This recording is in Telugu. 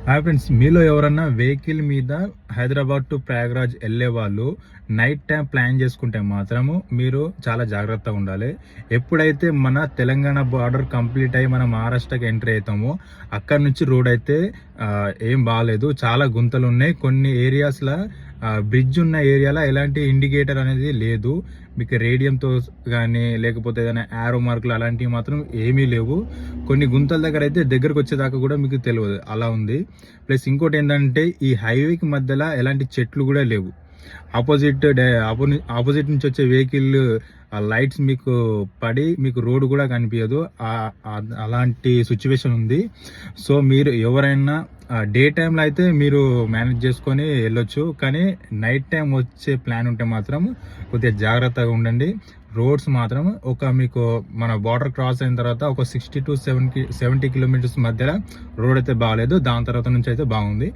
హాయ్ ఫ్రెండ్స్, మీలో ఎవరన్నా వెహికల్ మీద హైదరాబాద్ టు ప్రయాగ్రాజ్ వెళ్ళే వాళ్ళు నైట్ టైం ప్లాన్ చేసుకుంటే మాత్రము మీరు చాలా జాగ్రత్తగా ఉండాలి. ఎప్పుడైతే మన తెలంగాణ బార్డర్ కంప్లీట్ అయ్యి మన మహారాష్ట్రకి ఎంట్రీ అవుతామో అక్కడ నుంచి రోడ్ అయితే ఏం బాగాలేదు. చాలా గుంతలు ఉన్నాయి. కొన్ని ఏరియాస్లో బ్రిడ్జ్ ఉన్న ఏరియాలో ఎలాంటి ఇండికేటర్ అనేది లేదు. మీకు రేడియంతో కానీ లేకపోతే ఏదైనా యారో మార్కులు అలాంటివి మాత్రం ఏమీ లేవు. కొన్ని గుంతల దగ్గర అయితే దగ్గరకు వచ్చేదాకా కూడా మీకు తెలియదు, అలా ఉంది. ప్లస్ ఇంకోటి ఏంటంటే ఈ హైవేకి మధ్యలో ఎలాంటి చెట్లు కూడా లేవు. ఆపోజిట్ నుంచి వచ్చే వెహికల్ లైట్స్ మీకు పడి మీకు రోడ్ కూడా కనిపించదు. అలాంటి సిచ్యువేషన్ ఉంది. సో మీరు ఎవరైనా డే టైంలో అయితే మీరు మేనేజ్ చేసుకొని వెళ్ళొచ్చు, కానీ నైట్ టైం వచ్చే ప్లాన్ ఉంటే మాత్రం కొద్దిగా జాగ్రత్తగా ఉండండి. రోడ్స్ మాత్రం మీకు మన బార్డర్ క్రాస్ అయిన తర్వాత ఒక 60 to 70 కిలోమీటర్స్ మధ్యలో రోడ్ అయితే బాగాలేదు. దాని తర్వాత నుంచి అయితే బాగుంది.